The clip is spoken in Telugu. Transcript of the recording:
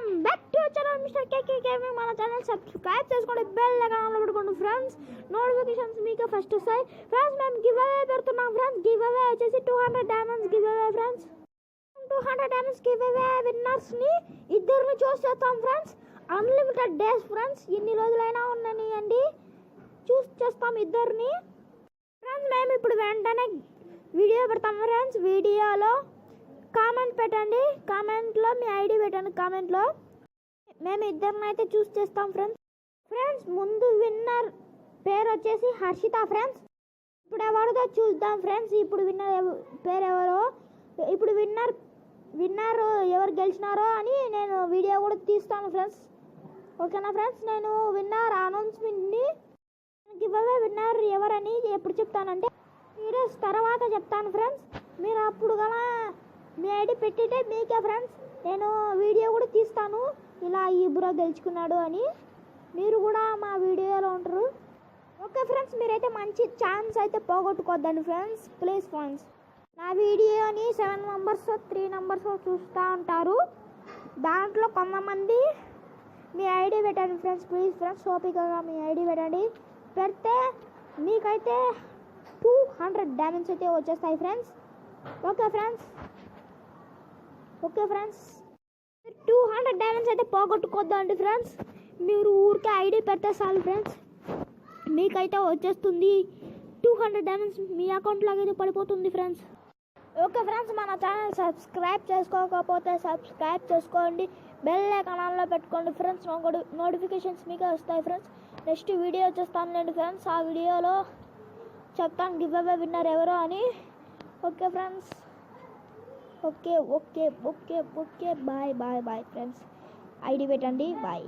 Welcome back to channel mister KK gaming. మన ఛానల్ సబ్స్క్రైబ్ చేసుకోండి, బెల్ ఐకాన్ పెట్టుకోండి ఫ్రెండ్స్. నోటిఫికేషన్స్ మీకు ఫస్ట్ వస్తాయి ఫ్రెండ్స్. మేము గివ్ అవే పెడుతున్నాం ఫ్రెండ్స్. గివ్ అవే వచ్చేసి 200 diamonds give away friends. 200 diamonds give away విన్నర్స్ని ఇద్దరిని చూస్ చేస్తాం ఫ్రెండ్స్. అన్లిమిటెడ్ డేస్ ఫ్రెండ్స్, ఎన్ని రోజులైనా ఉన్నాయండి. చూస్ చేస్తాం ఇద్దరిని ఫ్రెండ్స్. మేము ఇప్పుడు వెంటనే వీడియో పెడతాం ఫ్రెండ్స్. వీడియోలో కామెంట్ పెట్టండి, కామెంట్లో మీ ఐడి పెట్టండి. కామెంట్లో మేము ఇద్దరిని అయితే చూస్ చేస్తాం ఫ్రెండ్స్. ముందు విన్నర్ పేరు వచ్చేసి హర్షిత ఫ్రెండ్స్. ఇప్పుడు ఎవరిదో చూద్దాం ఫ్రెండ్స్. ఇప్పుడు విన్నర్ పేరు ఎవరో, ఇప్పుడు విన్నర్ ఎవరు గెలిచినారో అని నేను వీడియో కూడా తీస్తాను ఫ్రెండ్స్. ఓకేనా ఫ్రెండ్స్. నేను విన్నర్ అనౌన్స్మెంట్ని గివ్ అవే విన్నర్ ఎవరని ఎప్పుడు చెప్తానంటే వీడియోస్ తర్వాత చెప్తాను ఫ్రెండ్స్. మీరు అప్పుడు కదా మీ ఐడి పెట్టితే మీకే ఫ్రెండ్స్ నేను వీడియో కూడా తీస్తాను, ఇలా ఈ బ్రో గెలుచుకున్నాడు అని. మీరు కూడా మా వీడియోలో ఉంటారు. ఓకే ఫ్రెండ్స్, మీరైతే మంచి ఛాన్స్ అయితే పోగొట్టుకోద్దండి ఫ్రెండ్స్. ప్లీజ్ ఫ్రెండ్స్, నా వీడియోని 7 మెంబర్స్ 3 మెంబర్స్ చూస్తూ ఉంటారు. దాంట్లో కొంతమంది మీ ఐడి పెట్టండి ఫ్రెండ్స్. ప్లీజ్ ఫ్రెండ్స్, ఓపికగా మీ ఐడి పెట్టండి. పెడితే మీకైతే 200 డైమండ్స్ అయితే వచ్చేస్తాయి ఫ్రెండ్స్. ఓకే ఫ్రెండ్స్, 200 డైమండ్స్ అయితే పోగొట్టుకోద్దండి ఫ్రెండ్స్. మీరు ఊరికే ఐడి పెడితే చాలు ఫ్రెండ్స్, మీకైతే వచ్చేస్తుంది 200 డైమండ్స్ మీ అకౌంట్లోకి అయితే పడిపోతుంది ఫ్రెండ్స్. ఓకే ఫ్రెండ్స్, మన ఛానల్ సబ్స్క్రైబ్ చేసుకోకపోతే సబ్స్క్రైబ్ చేసుకోండి, బెల్ ఐకాన్లో పెట్టుకోండి ఫ్రెండ్స్. నోటిఫికేషన్స్ మీకే వస్తాయి ఫ్రెండ్స్. నెక్స్ట్ వీడియో చేస్తానులేండి ఫ్రెండ్స్. ఆ వీడియోలో చెప్తాను గివ్ అవే విన్నర్ ఎవరో అని. Okay friends, okay bye friends. ID పెట్టండి. బాయ్.